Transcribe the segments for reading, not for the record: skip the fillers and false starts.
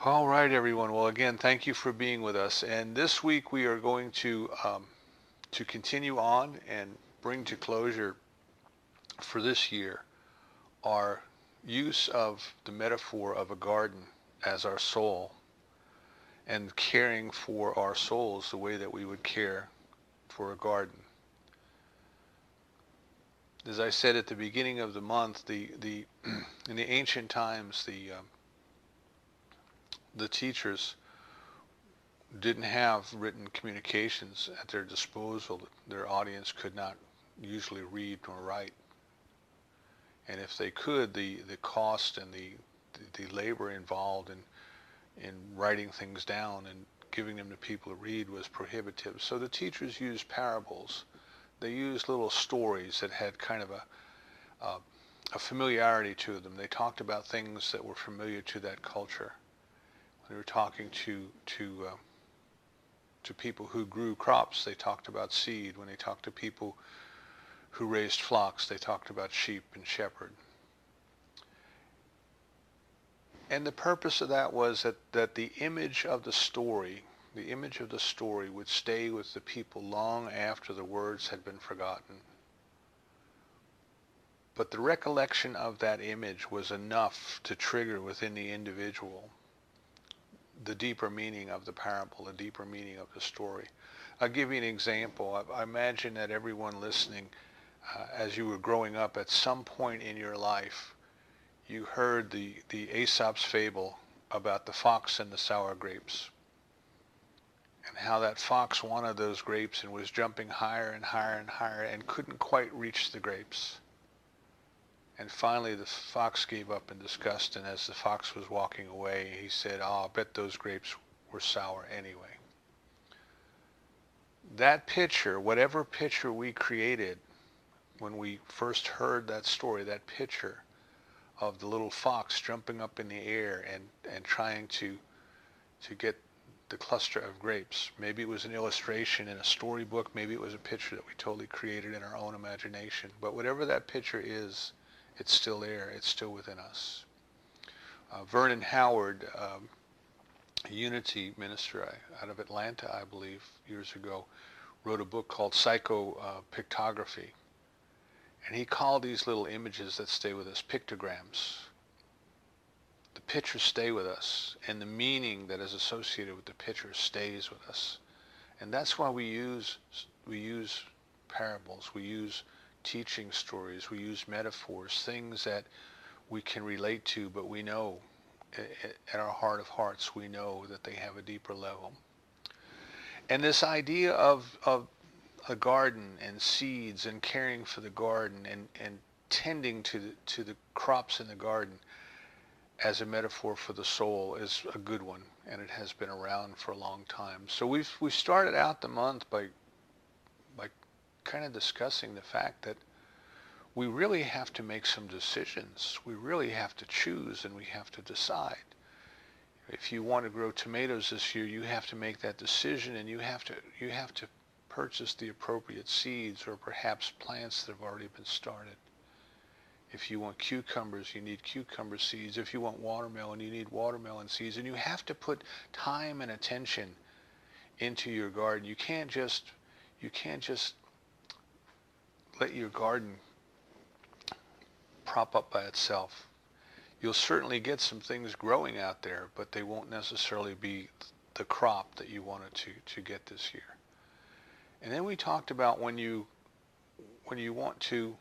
All right, everyone. Well, again, thank you for being with us. And this week we are going to continue on and bring to closure for this year our use of the metaphor of a garden as our soul and caring for our souls the way that we would care for a garden. As I said at the beginning of the month, the in the ancient times, the teachers didn't have written communications at their disposal. Their audience could not usually read nor write. And if they could, the cost and the labor involved in writing things down and giving them to people to read was prohibitive. So the teachers used parables. They used little stories that had kind of a, a familiarity to them. They talked about things that were familiar to that culture. When they were talking to people who grew crops, they talked about seed. When they talked to people who raised flocks, they talked about sheep and shepherd. And the purpose of that was that the image of the image of the story would stay with the people long after the words had been forgotten. But the recollection of that image was enough to trigger within the individual the deeper meaning of the parable, the deeper meaning of the story. I'll give you an example. I imagine that everyone listening, as you were growing up, at some point in your life, you heard the Aesop's fable about the fox and the sour grapes, and how that fox wanted those grapes and was jumping higher and higher and higher and couldn't quite reach the grapes. And finally the fox gave up in disgust, and as the fox was walking away, he said, "Oh, I bet those grapes were sour anyway." That picture, whatever picture we created when we first heard that story, that picture of the little fox jumping up in the air and trying to get the cluster of grapes. Maybe it was an illustration in a storybook, maybe it was a picture that we totally created in our own imagination. But whatever that picture is, it's still there, it's still within us. Vernon Howard, a Unity minister out of Atlanta, I believe, years ago, wrote a book called Psychopictography. And he called these little images that stay with us pictograms. The pictures stay with us, and the meaning that is associated with the picture stays with us. And that's why we use parables, we use teaching stories, we use metaphors, things that we can relate to, but we know at our heart of hearts, we know that they have a deeper level. And this idea of a garden and seeds and caring for the garden and tending to the crops in the garden as a metaphor for the soul is a good one, and it has been around for a long time. So we started out the month by kind of discussing the fact that we really have to make some decisions. We really have to choose, and we have to decide. If you want to grow tomatoes this year, you have to make that decision, and you have to purchase the appropriate seeds or perhaps plants that have already been started. If you want cucumbers, you need cucumber seeds. If you want watermelon, you need watermelon seeds. And you have to put time and attention into your garden. You can't just let your garden prop up by itself. You'll certainly get some things growing out there, but they won't necessarily be the crop that you wanted to get this year. And then we talked about when you want to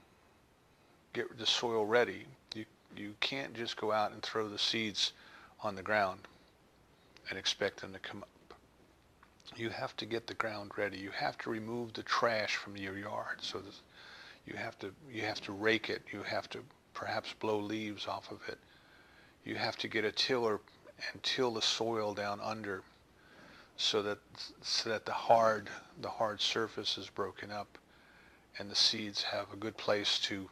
get the soil ready, you can't just go out and throw the seeds on the ground and expect them to come up. You have to get the ground ready. You have to remove the trash from your yard. So you have to rake it. You have to perhaps blow leaves off of it. You have to get a tiller and till the soil down under so that the hard surface is broken up and the seeds have a good place to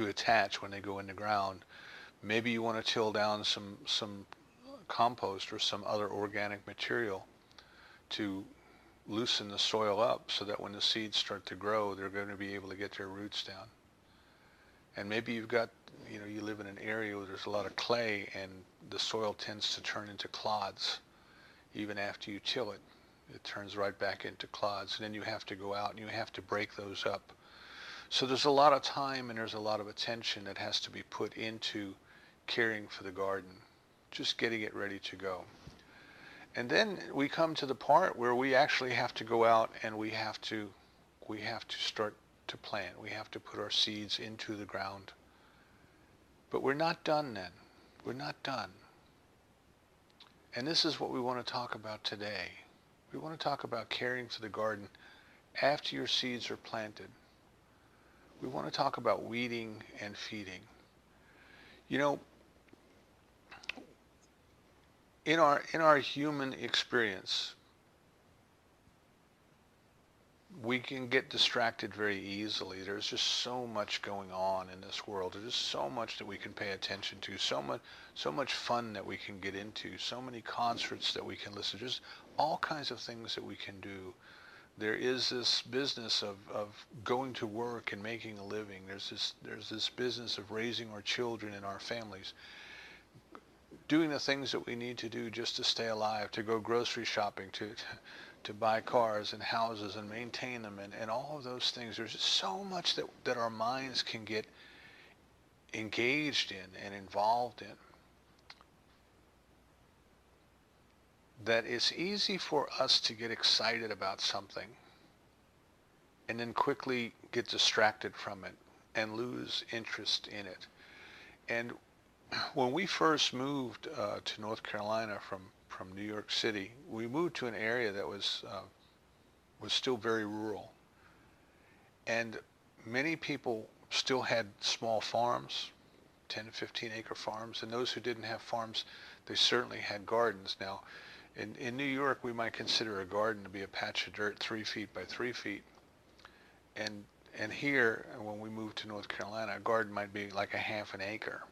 attach when they go in the ground. Maybe you want to till down some compost or some other organic material to loosen the soil up so that when the seeds start to grow, they're going to be able to get their roots down. And maybe you live in an area where there's a lot of clay, and the soil tends to turn into clods even after you till it. It turns right back into clods, and then you have to go out and you have to break those up. So there's a lot of time and there's a lot of attention that has to be put into caring for the garden, just getting it ready to go. And then we come to the part where we actually have to go out and we have to start to plant. We have to put our seeds into the ground. But we're not done then. We're not done. And this is what we want to talk about today. We want to talk about caring for the garden after your seeds are planted. We want to talk about weeding and feeding. You know, in our human experience, we can get distracted very easily. There's just so much going on in this world. There's just so much that we can pay attention to, so much fun that we can get into, so many concerts that we can listen to, just all kinds of things that we can do. There is this business of going to work and making a living. There's this business of raising our children and our families, doing the things that we need to do just to stay alive, to go grocery shopping, to buy cars and houses and maintain them, and all of those things. There's just so much that our minds can get engaged in and involved in, that it's easy for us to get excited about something and then quickly get distracted from it and lose interest in it. And when we first moved to North Carolina from New York City, we moved to an area that was still very rural. And many people still had small farms, 10 to 15 acre farms, and those who didn't have farms, they certainly had gardens. Now, in New York, we might consider a garden to be a patch of dirt 3 feet by 3 feet. And here, when we moved to North Carolina, a garden might be like a half an acre.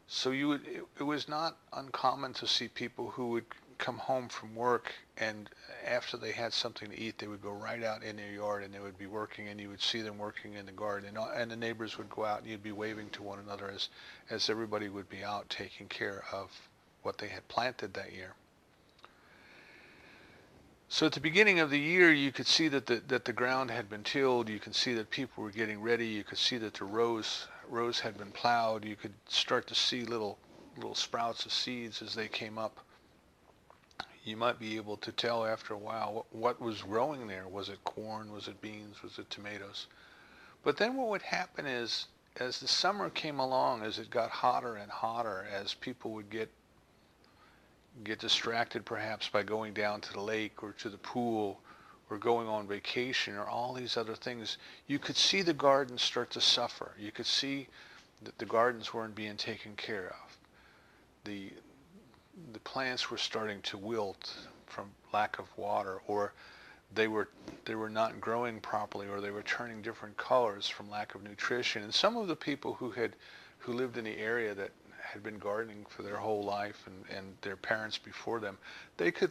So it was not uncommon to see people who would come home from work, and after they had something to eat, they would go right out in their yard and they would be working, and you would see them working in the garden, and the neighbors would go out and you'd be waving to one another as everybody would be out taking care of what they had planted that year. So at the beginning of the year, you could see that the ground had been tilled. You could see that people were getting ready. You could see that the rows had been plowed. You could start to see little sprouts of seeds as they came up. You might be able to tell after a while what was growing there. Was it corn? Was it beans? Was it tomatoes? But then what would happen is, as the summer came along, as it got hotter and hotter, as people would get distracted perhaps by going down to the lake or to the pool or going on vacation or all these other things, you could see the gardens start to suffer. You could see that the gardens weren't being taken care of. The plants were starting to wilt from lack of water, or they were not growing properly, or they were turning different colors from lack of nutrition. And some of the people who lived in the area that had been gardening for their whole life, and their parents before them, they could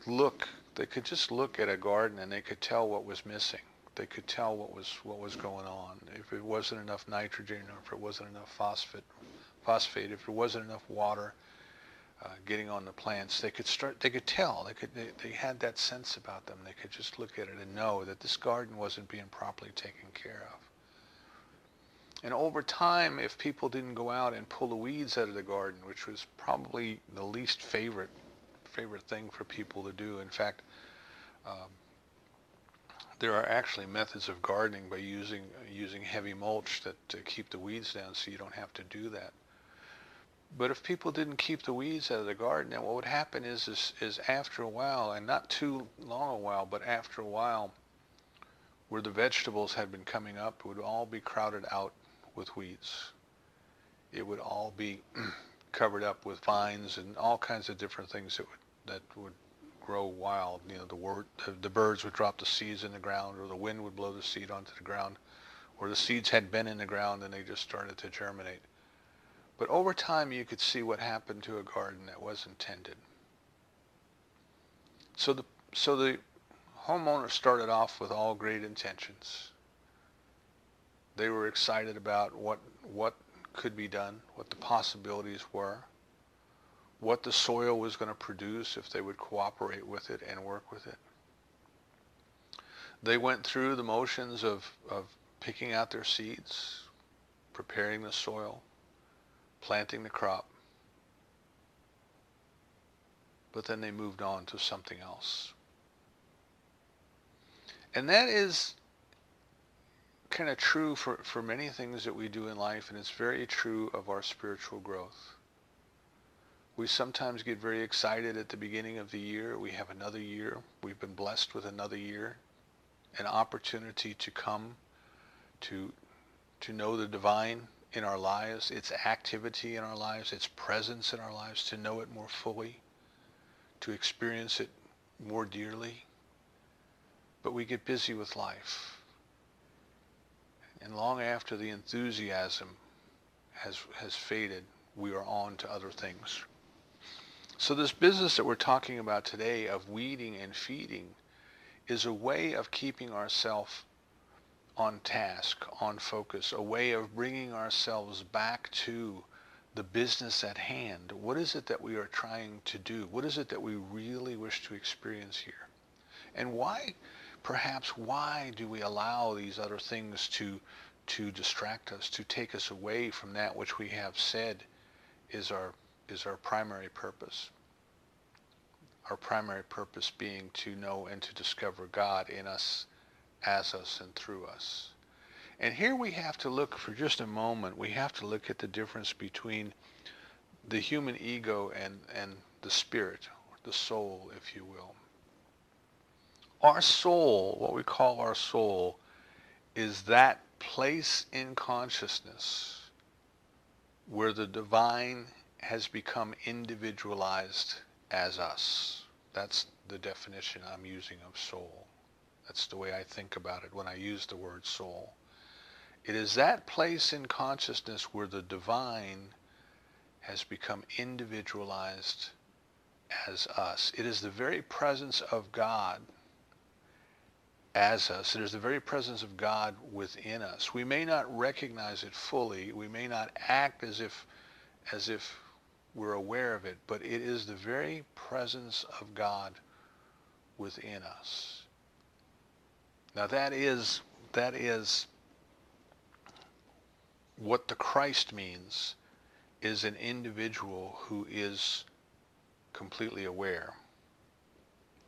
just look at a garden and they could tell what was missing. They could tell what was going on. If it wasn't enough nitrogen, or if it wasn't enough phosphate, if there wasn't enough water getting on the plants, they could tell. They had that sense about them. They could just look at it and know that this garden wasn't being properly taken care of. And over time, if people didn't go out and pull the weeds out of the garden, which was probably the least favorite thing for people to do. In fact, there are actually methods of gardening by using heavy mulch to keep the weeds down, so you don't have to do that. But if people didn't keep the weeds out of the garden, then what would happen is after a while, and not too long a while, but after a while, where the vegetables had been coming up, it would all be crowded out with weeds. It would all be covered up with vines and all kinds of different things that would grow wild. You know, the birds would drop the seeds in the ground, or the wind would blow the seed onto the ground, or the seeds had been in the ground and they just started to germinate. But over time, you could see what happened to a garden that wasn't tended. So the homeowner started off with all great intentions. They were excited about what could be done, what the possibilities were, what the soil was going to produce if they would cooperate with it and work with it. They went through the motions of picking out their seeds, preparing the soil, planting the crop, but then they moved on to something else. And that is kind of true for many things that we do in life, and it's very true of our spiritual growth. We sometimes get very excited at the beginning of the year. We have another year. We've been blessed with another year, an opportunity to come to know the divine in our lives, its activity in our lives, its presence in our lives, to know it more fully, to experience it more dearly. But we get busy with life. And long after the enthusiasm has faded, we are on to other things. So this business that we're talking about today of weeding and feeding is a way of keeping ourselves on task, on focus, a way of bringing ourselves back to the business at hand. What is it that we are trying to do? What is it that we really wish to experience here? And why do we allow these other things to distract us, to take us away from that which we have said is our primary purpose? Our primary purpose being to know and to discover God in us, as us, and through us. And here we have to look, for just a moment, we have to look at the difference between the human ego and the spirit, or the soul, if you will. Our soul, what we call our soul, is that place in consciousness where the divine has become individualized as us. That's the definition I'm using of soul. That's the way I think about it when I use the word soul. It is that place in consciousness where the divine has become individualized as us. It is the very presence of God as us. It is the very presence of God within us. We may not recognize it fully. We may not act as if we're aware of it, but it is the very presence of God within us. Now that is what the Christ means, is an individual who is completely aware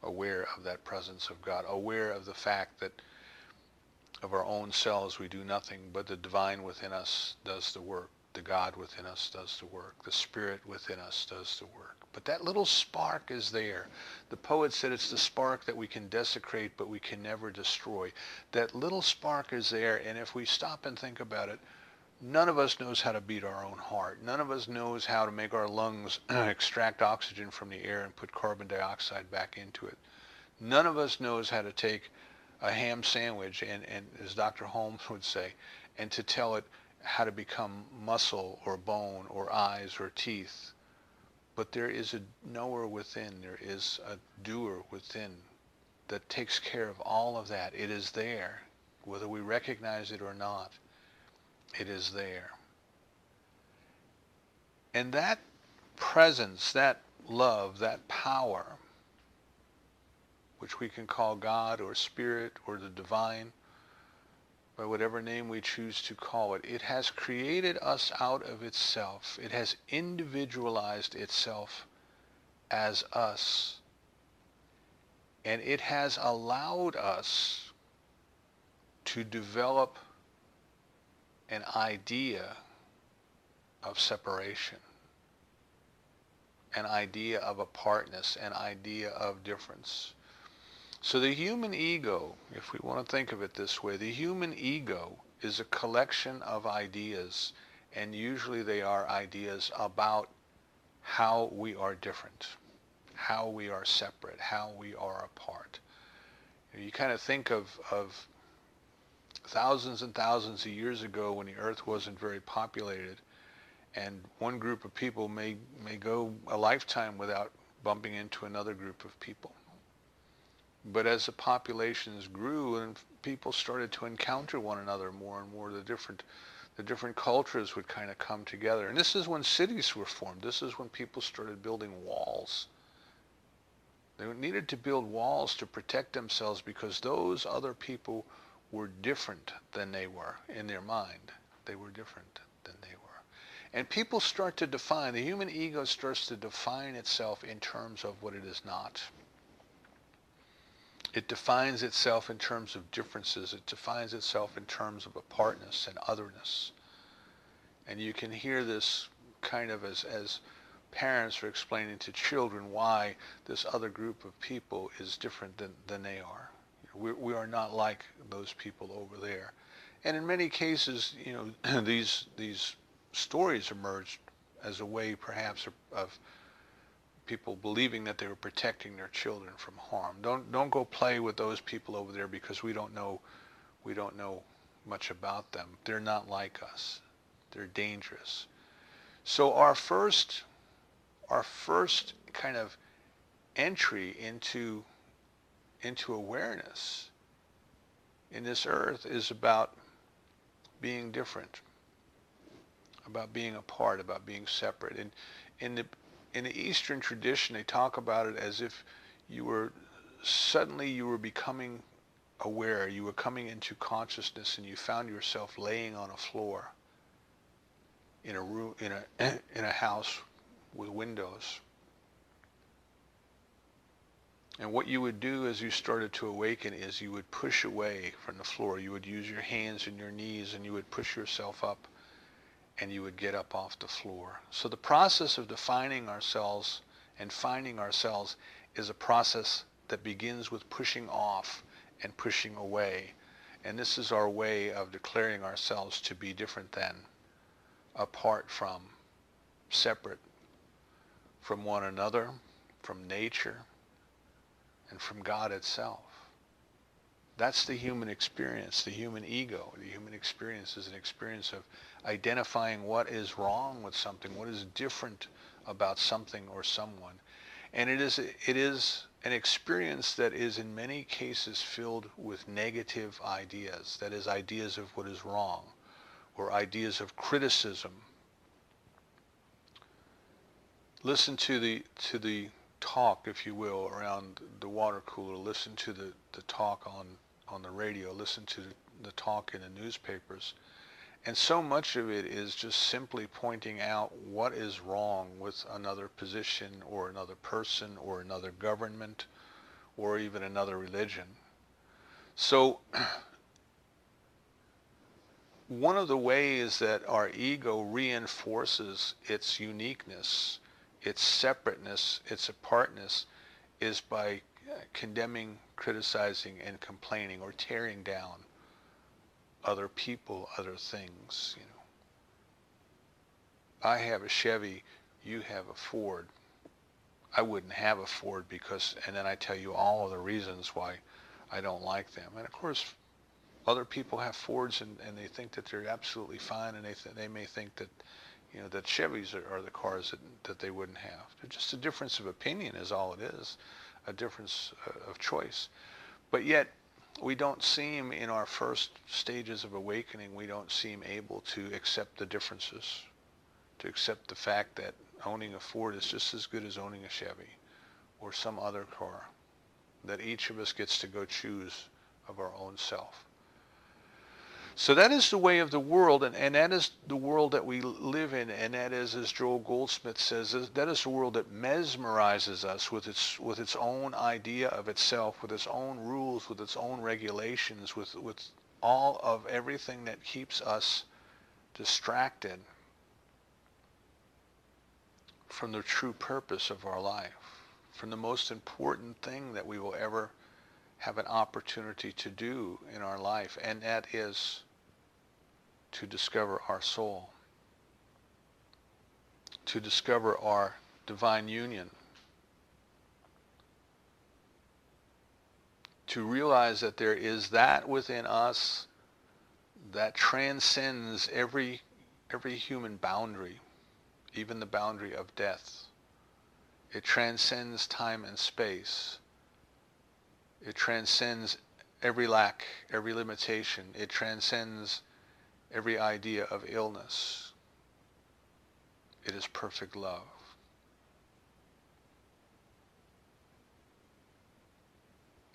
of that presence of God, aware of the fact that of our own selves we do nothing, but the divine within us does the work. The God within us does the work. The Spirit within us does the work. But that little spark is there. The poet said it's the spark that we can desecrate, but we can never destroy. That little spark is there, and if we stop and think about it, none of us knows how to beat our own heart. None of us knows how to make our lungs extract oxygen from the air and put carbon dioxide back into it. None of us knows how to take a ham sandwich and as Dr. Holmes would say, and to tell it how to become muscle or bone or eyes or teeth. But there is a knower within, there is a doer within that takes care of all of that. It is there, whether we recognize it or not. It is there. And that presence, that love, that power, which we can call God or Spirit or the divine, by whatever name we choose to call it, it has created us out of itself. It has individualized itself as us. And it has allowed us to develop an idea of separation, an idea of apartness, an idea of difference. So the human ego, if we want to think of it this way, the human ego is a collection of ideas, and usually they are ideas about how we are different, how we are separate, how we are apart. You kind of think of thousands and thousands of years ago when the earth wasn't very populated, and one group of people may go a lifetime without bumping into another group of people. But as the populations grew and people started to encounter one another more and more, the The different cultures would kind of come together. And this is when cities were formed. This is when people started building walls. They needed to build walls to protect themselves because those other people were different than they were in their mind. They were different than they were. And people start to define, the human ego starts to define itself in terms of what it is not. It defines itself in terms of differences. It defines itself in terms of apartness and otherness. And you can hear this kind of as parents are explaining to children why this other group of people is different than they are. We are not like those people over there. And in many cases, these stories emerged as a way perhaps of people believing that they were protecting their children from harm. Don't go play with those people over there because we don't know much about them. They're not like us. They're dangerous. So our first kind of entry into awareness in this earth is about being different, about being apart, about being separate. And in the Eastern tradition, they talk about it as if you were becoming aware, you were coming into consciousness, and you found yourself laying on a floor in a room, in a house with windows. And what you would do as you started to awaken is you would push away from the floor. You would use your hands and your knees, and you would push yourself up, and you would get up off the floor. So the process of defining ourselves and finding ourselves is a process that begins with pushing off and pushing away. And this is our way of declaring ourselves to be different than, apart from, separate from one another, from nature, and from God itself. That's the human experience, the human ego. The human experience is an experience of identifying what is wrong with something, what is different about something or someone. And it is an experience that is in many cases filled with negative ideas, that is, ideas of what is wrong, or ideas of criticism. Listen to the talk, if you will, around the water cooler. Listen to the talk on the radio. Listen to the talk in the newspapers. And so much of it is just simply pointing out what is wrong with another position or another person or another government or even another religion. So one of the ways that our ego reinforces its uniqueness, its separateness, its apartness, is by condemning, criticizing, and complaining, or tearing down other people, other things. I have a Chevy, you have a Ford. I wouldn't have a Ford because, and then I tell you all of the reasons why I don't like them. And of course, other people have Fords and they think that they're absolutely fine, and they may think that that Chevys are the cars that they wouldn't have. They're just a difference of opinion is all it is, a difference of choice. But yet, we don't seem, in our first stages of awakening, we don't seem able to accept the differences, to accept the fact that owning a Ford is just as good as owning a Chevy or some other car, that each of us gets to go choose of our own self. So that is the way of the world, and that is the world that we live in, and that is, as Joel Goldsmith says, that is the world that mesmerizes us with its own idea of itself, with its own rules, with its own regulations, with all of everything that keeps us distracted from the true purpose of our life, from the most important thing that we will ever have an opportunity to do in our life, and that is to discover our soul, to discover our divine union, to realize that there is that within us that transcends every human boundary, even the boundary of death. It transcends time and space. It transcends every lack, every limitation. It transcends every idea of illness. It is perfect love.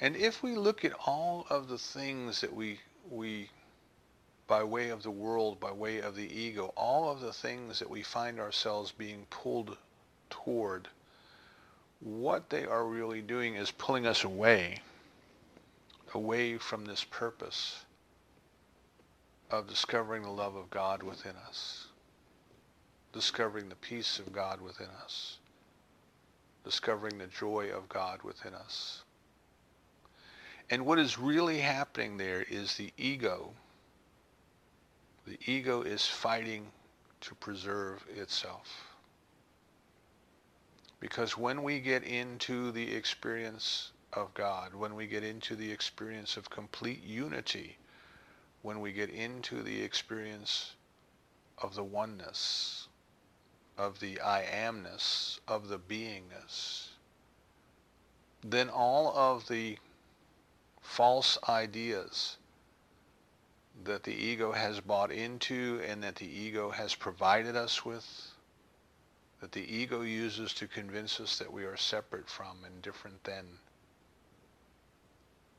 And if we look at all of the things that we by way of the world, by way of the ego, all of the things that we find ourselves being pulled toward, what they are really doing is pulling us away from this purpose of discovering the love of God within us, discovering the peace of God within us, discovering the joy of God within us. And what is really happening there is the ego is fighting to preserve itself. Because when we get into the experience of God, when we get into the experience of complete unity, when we get into the experience of the oneness, of the I amness, of the beingness, then all of the false ideas that the ego has bought into and that the ego has provided us with, that the ego uses to convince us that we are separate from and different than,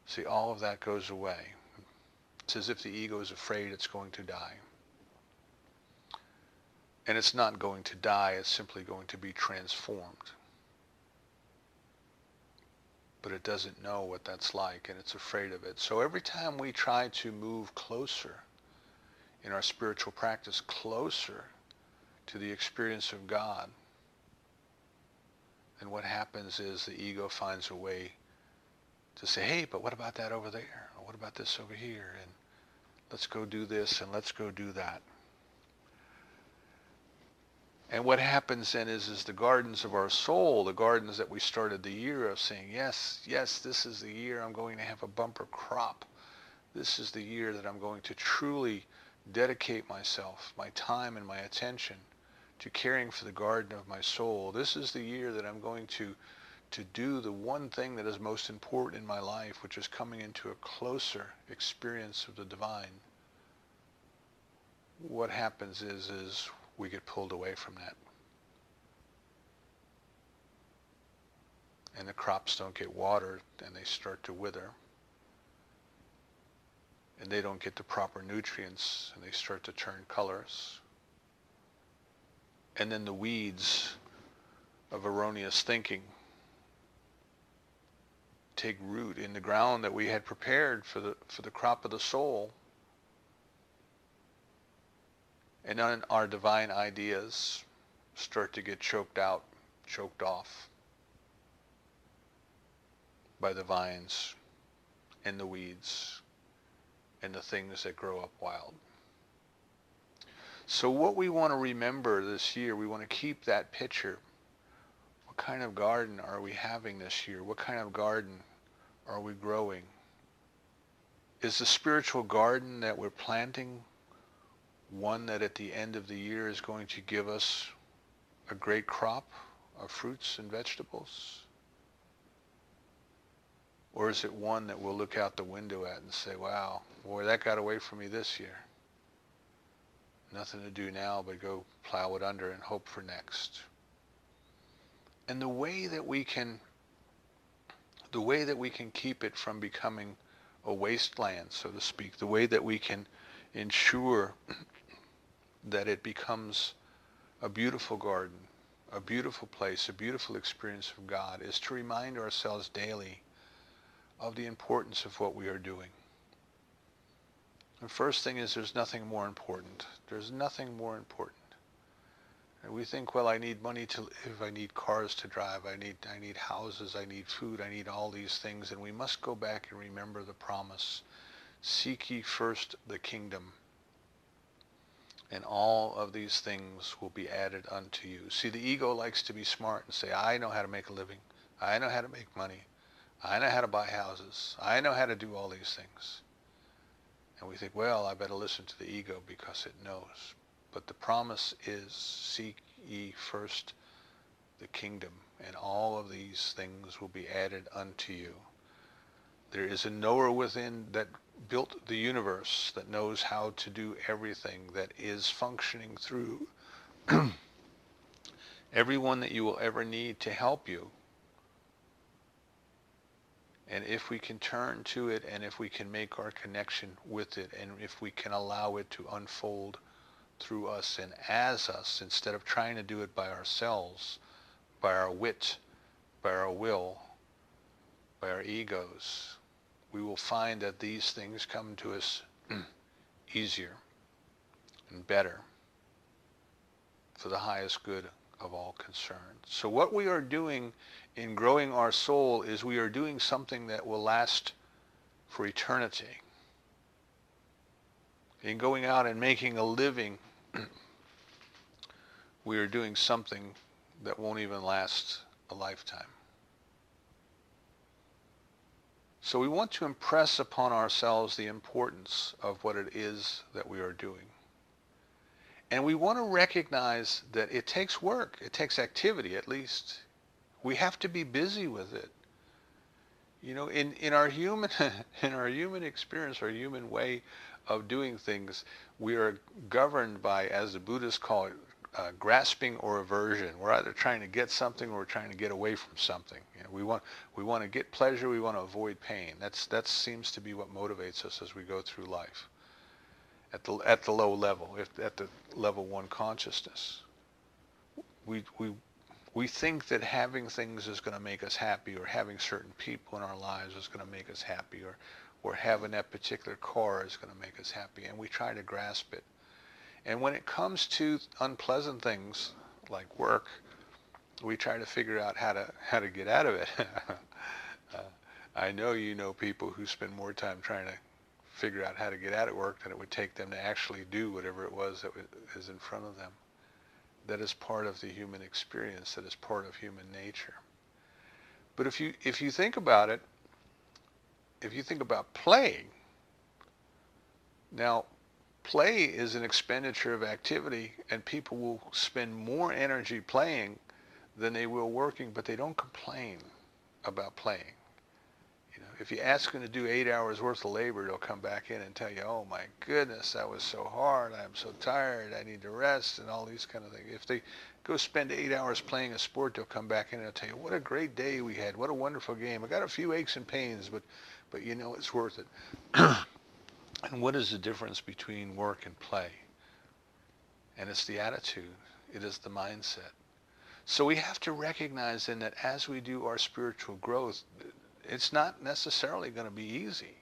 see, all of that goes away. It's as if the ego is afraid it's going to die. And it's not going to die, it's simply going to be transformed. But it doesn't know what that's like, and it's afraid of it. So every time we try to move closer in our spiritual practice, closer to the experience of God, then what happens is the ego finds a way to say, hey, but what about that over there? Or what about this over here? And let's go do this and let's go do that. And what happens then is the gardens of our soul, the gardens that we started the year of saying, yes, this is the year I'm going to have a bumper crop. This is the year that I'm going to truly dedicate myself, my time and my attention to caring for the garden of my soul. This is the year that I'm going to do the one thing that is most important in my life, which is coming into a closer experience of the divine. What happens is we get pulled away from that. And the crops don't get watered and they start to wither. And they don't get the proper nutrients and they start to turn colors. And then the weeds of erroneous thinking take root in the ground that we had prepared for the crop of the soul. And then our divine ideas start to get choked out, choked off by the vines and the weeds and the things that grow up wild. So what we want to remember this year, we want to keep that picture. What kind of garden are we having this year? What kind of garden are we growing? Is the spiritual garden that we're planting one that at the end of the year is going to give us a great crop of fruits and vegetables? Or is it one that we'll look out the window at and say, wow, boy, that got away from me this year. Nothing to do now but go plow it under and hope for next. And the way that we can keep it from becoming a wasteland, so to speak, the way that we can ensure that it becomes a beautiful garden, a beautiful place, a beautiful experience of God, is to remind ourselves daily of the importance of what we are doing. The first thing is there's nothing more important. There's nothing more important. And we think, well, I need money to live, I need cars to drive, I need houses, I need food, I need all these things. And we must go back and remember the promise. Seek ye first the kingdom, and all of these things will be added unto you. See, the ego likes to be smart and say, I know how to make a living. I know how to make money. I know how to buy houses. I know how to do all these things. And we think, well, I better listen to the ego because it knows. But the promise is, seek ye first the kingdom, and all of these things will be added unto you. There is a knower within that built the universe, that knows how to do everything, that is functioning through everyone that you will ever need to help you. And if we can turn to it, and if we can make our connection with it, and if we can allow it to unfold through us and as us, instead of trying to do it by ourselves, by our wit, by our will, by our egos, we will find that these things come to us easier and better for the highest good of all concerned. So what we are doing in growing our soul is we are doing something that will last for eternity. In going out and making a living, we are doing something that won't even last a lifetime. So we want to impress upon ourselves the importance of what it is that we are doing. And we want to recognize that it takes work. It takes activity, at least. We have to be busy with it. You know, in our human in our human experience, our human way of doing things, we are governed by, as the Buddhists call it, grasping or aversion. We're either trying to get something or we're trying to get away from something. You know, we want to get pleasure, we want to avoid pain. That seems to be what motivates us as we go through life. At the low level, at the level 1 consciousness, we think that having things is going to make us happy, or having certain people in our lives is going to make us happy, or having that particular car is going to make us happy, and we try to grasp it. And when it comes to unpleasant things like work, we try to figure out how to get out of it. I know you know people who spend more time trying to figure out how to get out of work than it would take them to actually do whatever it was that is in front of them. That is part of the human experience. That is part of human nature. But if you think about it, if you think about playing, now play is an expenditure of activity, and people will spend more energy playing than they will working, but they don't complain about playing. You know, if you ask them to do 8 hours worth of labor, they'll come back in and tell you, oh my goodness, that was so hard, I'm so tired, I need to rest, and all these kind of things. If they go spend 8 hours playing a sport, they'll come back in and they'll tell you, what a great day we had, what a wonderful game. I got a few aches and pains, but you know, it's worth it. And what is the difference between work and play? And it's the attitude. It is the mindset. So we have to recognize then that as we do our spiritual growth, it's not necessarily going to be easy.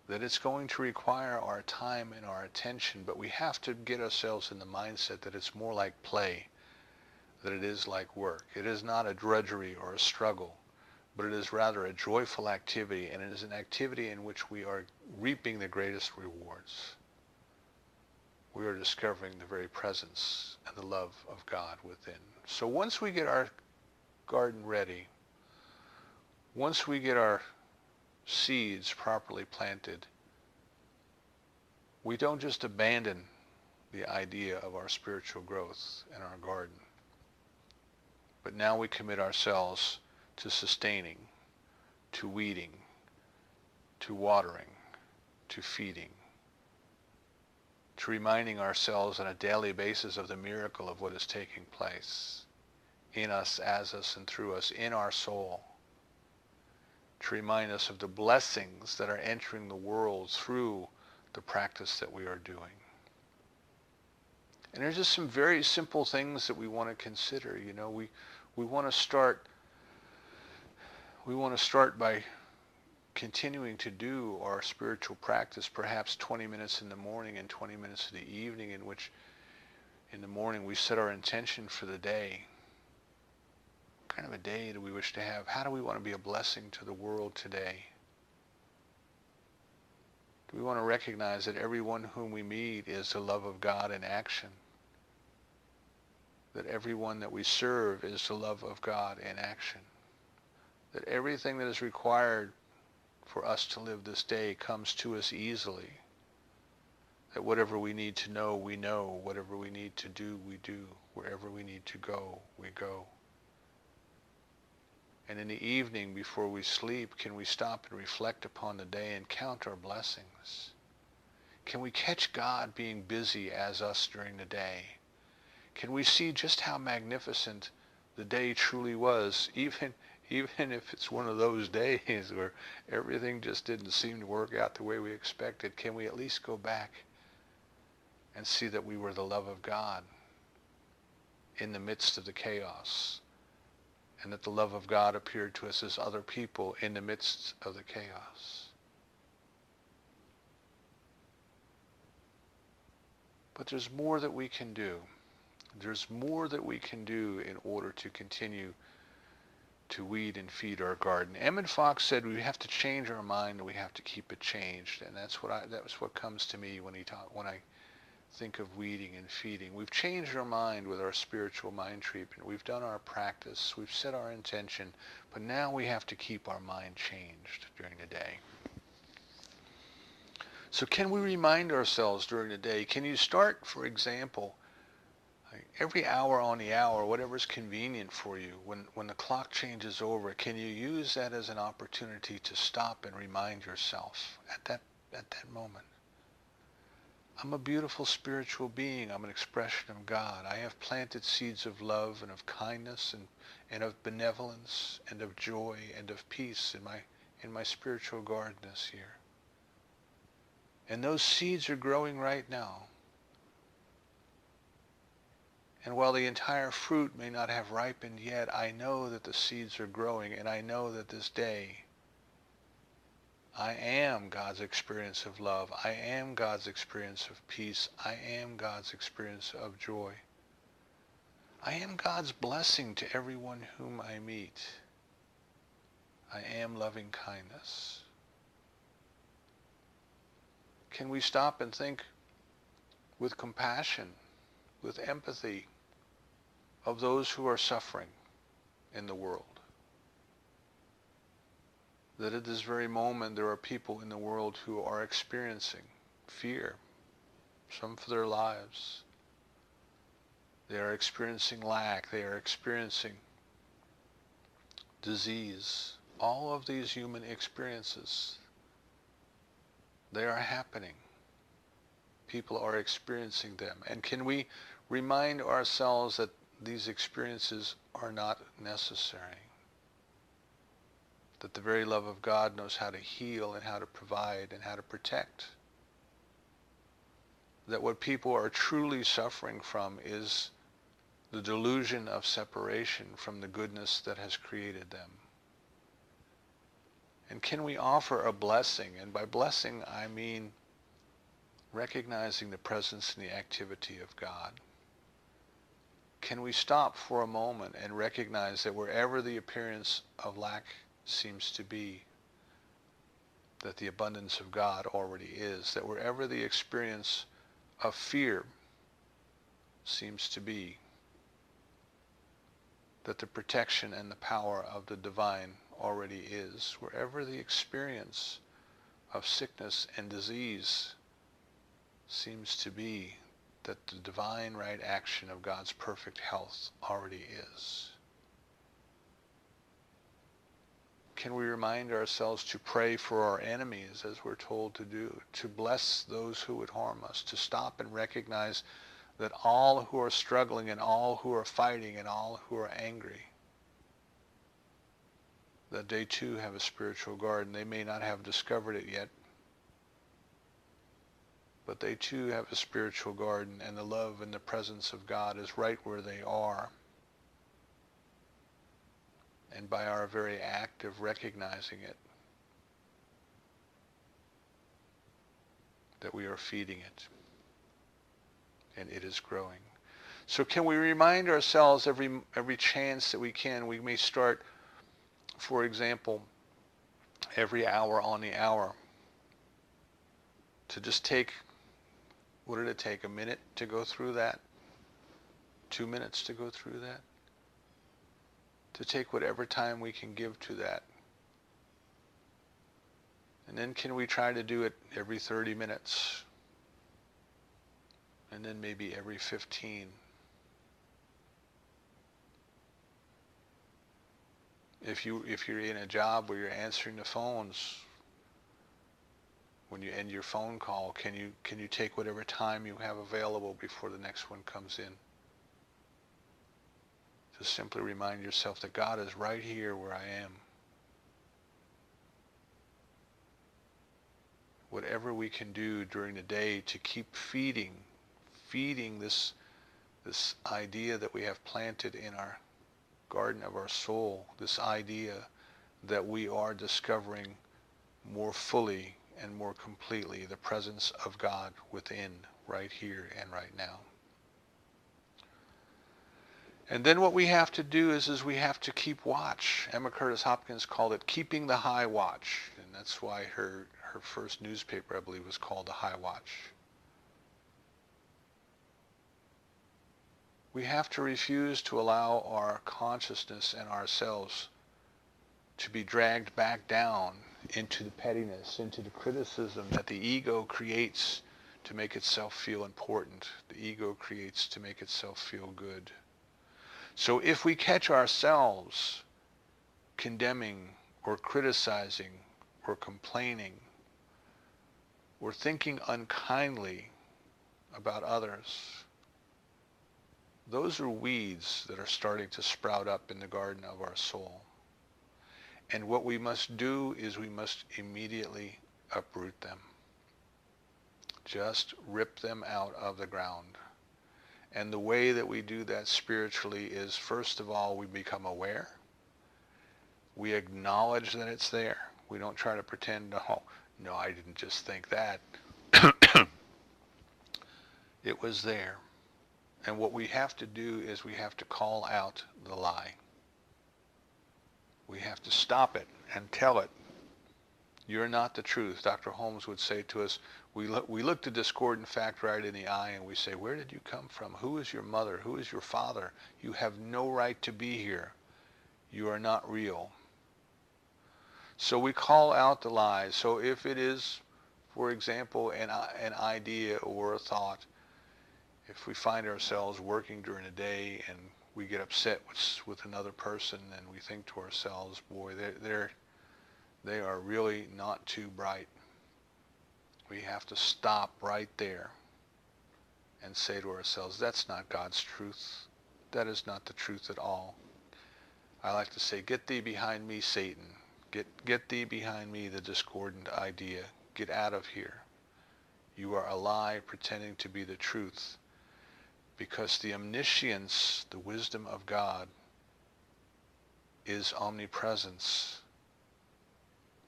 That it's going to require our time and our attention, but we have to get ourselves in the mindset that it's more like play than it is like work. It is not a drudgery or a struggle, but it is rather a joyful activity, and it is an activity in which we are reaping the greatest rewards. We are discovering the very presence and the love of God within. So once we get our garden ready, once we get our seeds properly planted, we don't just abandon the idea of our spiritual growth in our garden, but now we commit ourselves to sustaining, to weeding, to watering, to feeding, to reminding ourselves on a daily basis of the miracle of what is taking place in us, as us, and through us, in our soul, to remind us of the blessings that are entering the world through the practice that we are doing. And there's just some very simple things that we want to consider. You know, we want to start by continuing to do our spiritual practice, perhaps 20 minutes in the morning and 20 minutes in the evening, in which in the morning we set our intention for the day. What kind of a day do we wish to have? How do we want to be a blessing to the world today? Do we want to recognize that everyone whom we meet is the love of God in action? That everyone that we serve is the love of God in action? That everything that is required for us to live this day comes to us easily. That whatever we need to know, we know. Whatever we need to do, we do. Wherever we need to go, we go. And in the evening before we sleep, can we stop and reflect upon the day and count our blessings? Can we catch God being busy as us during the day? Can we see just how magnificent the day truly was, even if it's one of those days where everything just didn't seem to work out the way we expected? Can we at least go back and see that we were the love of God in the midst of the chaos, and that the love of God appeared to us as other people in the midst of the chaos? But there's more that we can do. There's more that we can do in order to continue to weed and feed our garden. Emmett Fox said we have to change our mind and we have to keep it changed. And that was what comes to me when I think of weeding and feeding. We've changed our mind with our spiritual mind treatment. We've done our practice. We've set our intention. But now we have to keep our mind changed during the day. So can we remind ourselves during the day? Can you start, for example, every hour on the hour, whatever's convenient for you, when the clock changes over, can you use that as an opportunity to stop and remind yourself at that moment? I'm a beautiful spiritual being. I'm an expression of God. I have planted seeds of love and of kindness and of benevolence and of joy and of peace in my spiritual garden this year. And those seeds are growing right now. And while the entire fruit may not have ripened yet, I know that the seeds are growing, and I know that this day I am God's experience of love. I am God's experience of peace. I am God's experience of joy. I am God's blessing to everyone whom I meet. I am loving kindness. Can we stop and think with compassion, with empathy, of those who are suffering in the world? That at this very moment there are people in the world who are experiencing fear, some for their lives. They are experiencing lack. They are experiencing disease. All of these human experiences, they are happening. People are experiencing them. And can we remind ourselves that these experiences are not necessary? That the very love of God knows how to heal and how to provide and how to protect. That what people are truly suffering from is the delusion of separation from the goodness that has created them. And can we offer a blessing? And by blessing, I mean recognizing the presence and the activity of God. Can we stop for a moment and recognize that wherever the appearance of lack seems to be, that the abundance of God already is, that wherever the experience of fear seems to be, that the protection and the power of the divine already is, wherever the experience of sickness and disease seems to be, that the divine right action of God's perfect health already is. Can we remind ourselves to pray for our enemies, as we're told to do, to bless those who would harm us, to stop and recognize that all who are struggling and all who are fighting and all who are angry, that they too have a spiritual garden. They may not have discovered it yet, but they too have a spiritual garden, and the love and the presence of God is right where they are. And by our very act of recognizing it, that we are feeding it, and it is growing. So can we remind ourselves every chance that we can? We may start, for example, every hour on the hour to just take, what did it take, a minute to go through that? 2 minutes to go through that? To take whatever time we can give to that. And then can we try to do it every 30 minutes? And then maybe every 15. If you're in a job where you're answering the phones, when you end your phone call, can you take whatever time you have available before the next one comes in? Just simply remind yourself that God is right here where I am. Whatever we can do during the day to keep feeding this idea that we have planted in our garden of our soul, this idea that we are discovering more fully and more completely the presence of God within, right here and right now. And then what we have to do is we have to keep watch. Emma Curtis Hopkins called it keeping the high watch. And that's why her first newspaper, I believe, was called The High Watch. We have to refuse to allow our consciousness and ourselves to be dragged back down into the pettiness, into the criticism that the ego creates to make itself feel important. The ego creates to make itself feel good. So if we catch ourselves condemning or criticizing or complaining or thinking unkindly about others, those are weeds that are starting to sprout up in the garden of our soul. And what we must do is we must immediately uproot them. Just rip them out of the ground. And the way that we do that spiritually is, first of all, we become aware. We acknowledge that it's there. We don't try to pretend, no, I didn't just think that. It was there. And what we have to do is we have to call out the lie. We have to stop it and tell it, you're not the truth. Dr. Holmes would say to us, we look the discordant fact right in the eye and we say, where did you come from? Who is your mother? Who is your father? You have no right to be here. You are not real. So we call out the lies. So if it is, for example, an idea or a thought, if we find ourselves working during the day and we get upset with another person and we think to ourselves, boy, they are really not too bright. We have to stop right there and say to ourselves, that's not God's truth. That is not the truth at all. I like to say, get thee behind me, Satan. Get thee behind me, the discordant idea. Get out of here. You are a lie pretending to be the truth. Because the omniscience, the wisdom of God, is omnipresence.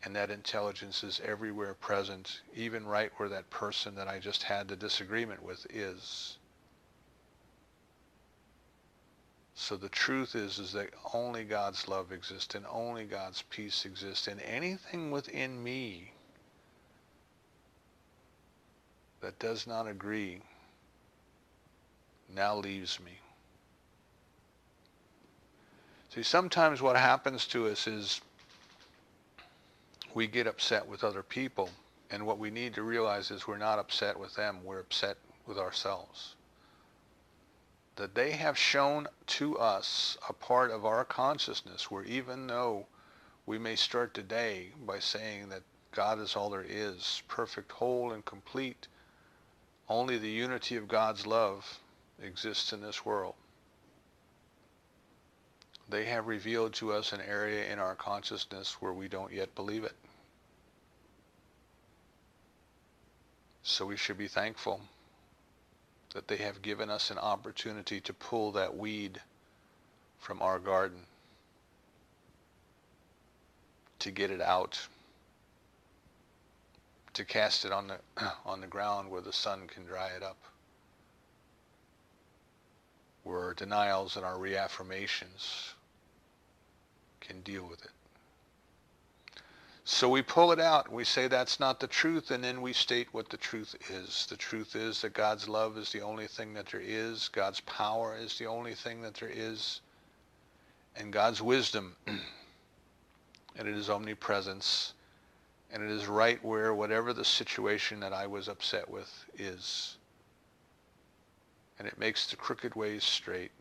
And that intelligence is everywhere present, even right where that person that I just had the disagreement with is. So the truth is that only God's love exists and only God's peace exists. And anything within me that does not agree now leaves me. See, sometimes what happens to us is we get upset with other people, and what we need to realize is we're not upset with them, we're upset with ourselves. That they have shown to us a part of our consciousness where even though we may start the day by saying that God is all there is, perfect, whole, and complete, only the unity of God's love exists in this world. They have revealed to us an area in our consciousness where we don't yet believe it. So we should be thankful that they have given us an opportunity to pull that weed from our garden, to get it out, to cast it on the ground where the sun can dry it up, where our denials and our reaffirmations can deal with it. So we pull it out and we say that's not the truth, and then we state what the truth is. The truth is that God's love is the only thing that there is. God's power is the only thing that there is. And God's wisdom, and it is omnipresence, and it is right where whatever the situation that I was upset with is. And it makes the crooked ways straight.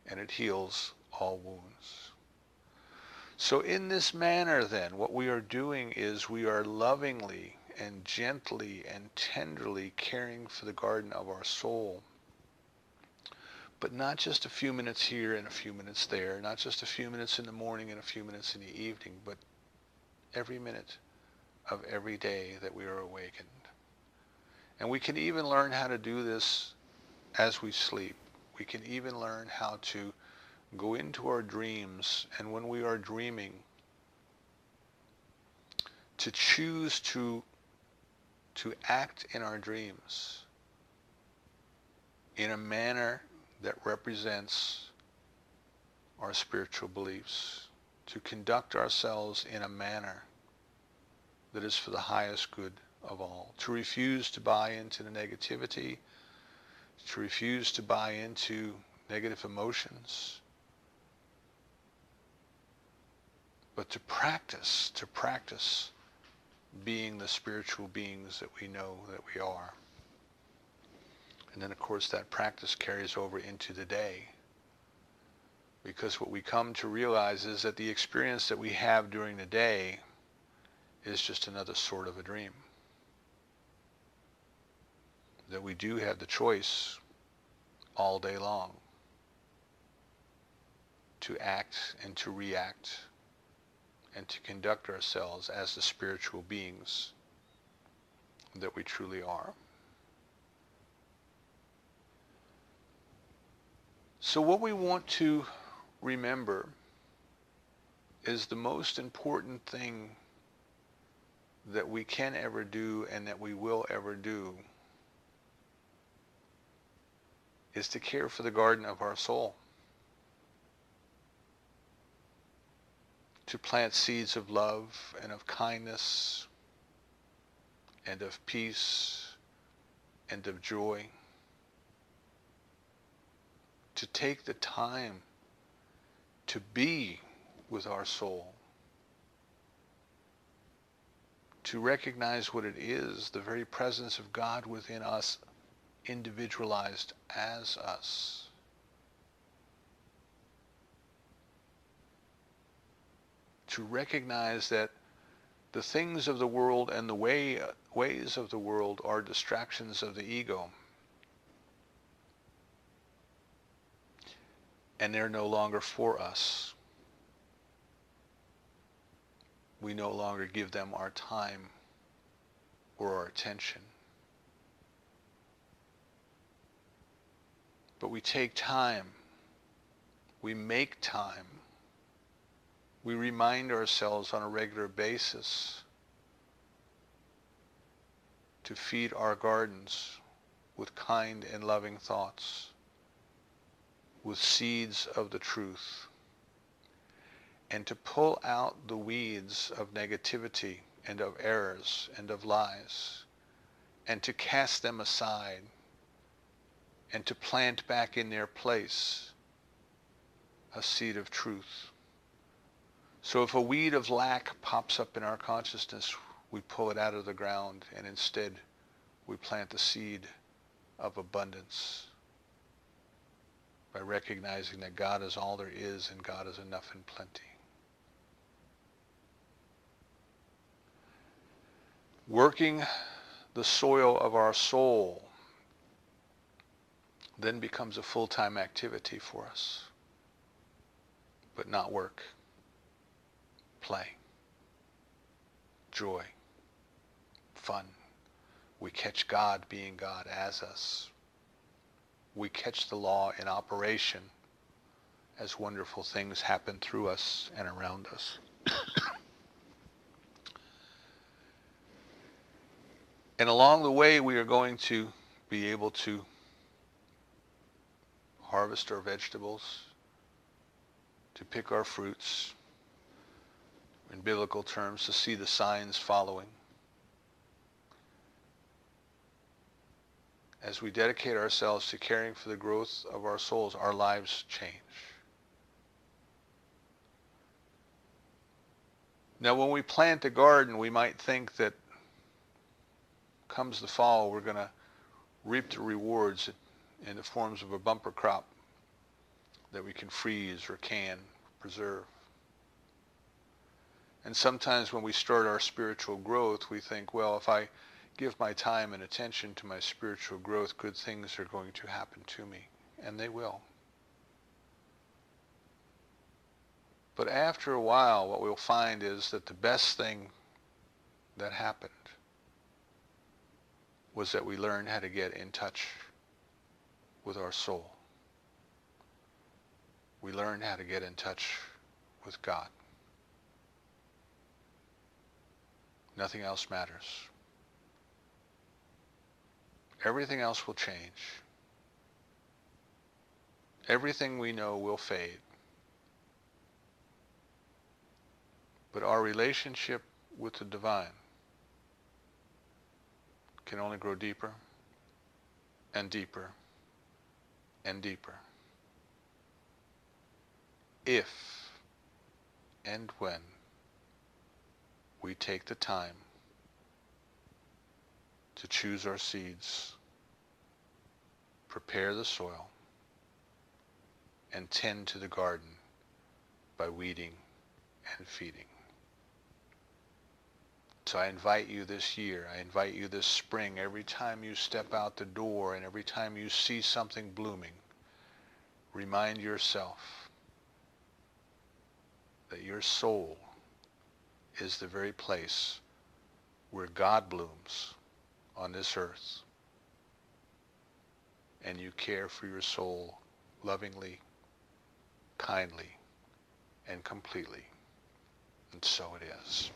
And it heals all wounds. So in this manner then, what we are doing is we are lovingly and gently and tenderly caring for the garden of our soul. But not just a few minutes here and a few minutes there, not just a few minutes in the morning and a few minutes in the evening, but every minute of every day that we are awakened. And we can even learn how to do this as we sleep. We can even learn how to go into our dreams, and when we are dreaming, to choose to act in our dreams in a manner that represents our spiritual beliefs, to conduct ourselves in a manner that is for the highest good of all, to refuse to buy into the negativity, to refuse to buy into negative emotions, but to practice being the spiritual beings that we know that we are. And then of course that practice carries over into the day, because what we come to realize is that the experience that we have during the day is just another sort of a dream. That we do have the choice all day long to act and to react and to conduct ourselves as the spiritual beings that we truly are. So what we want to remember is the most important thing that we can ever do and that we will ever do is to care for the garden of our soul. To plant seeds of love and of kindness and of peace and of joy. To take the time to be with our soul. To recognize what it is, the very presence of God within us, individualized as us. To recognize that the things of the world and the ways of the world are distractions of the ego. And they're no longer for us. We no longer give them our time or our attention. But we take time. We make time. We remind ourselves on a regular basis to feed our gardens with kind and loving thoughts, with seeds of the truth, and to pull out the weeds of negativity and of errors and of lies, and to cast them aside, and to plant back in their place a seed of truth. So if a weed of lack pops up in our consciousness, we pull it out of the ground, and instead we plant the seed of abundance by recognizing that God is all there is and God is enough and plenty. Working the soil of our soul then becomes a full-time activity for us, but not work. Play, joy, fun. We catch God being God as us. We catch the law in operation as wonderful things happen through us and around us. And along the way, we are going to be able to harvest our vegetables, to pick our fruits, in biblical terms, to see the signs following. As we dedicate ourselves to caring for the growth of our souls, our lives change. Now, when we plant a garden, we might think that comes the fall, we're going to reap the rewards in the forms of a bumper crop that we can freeze or can preserve. And sometimes when we start our spiritual growth, we think, well, if I give my time and attention to my spiritual growth, good things are going to happen to me. And they will. But after a while, what we'll find is that the best thing that happened was that we learned how to get in touch with our soul. We learned how to get in touch with God. Nothing else matters. Everything else will change. Everything we know will fade. But our relationship with the divine can only grow deeper and deeper and deeper if and when we take the time to choose our seeds, prepare the soil, and tend to the garden by weeding and feeding. So I invite you this year, I invite you this spring, every time you step out the door and every time you see something blooming, remind yourself that your soul is the very place where God blooms on this earth, and you care for your soul lovingly, kindly, and completely. And so it is.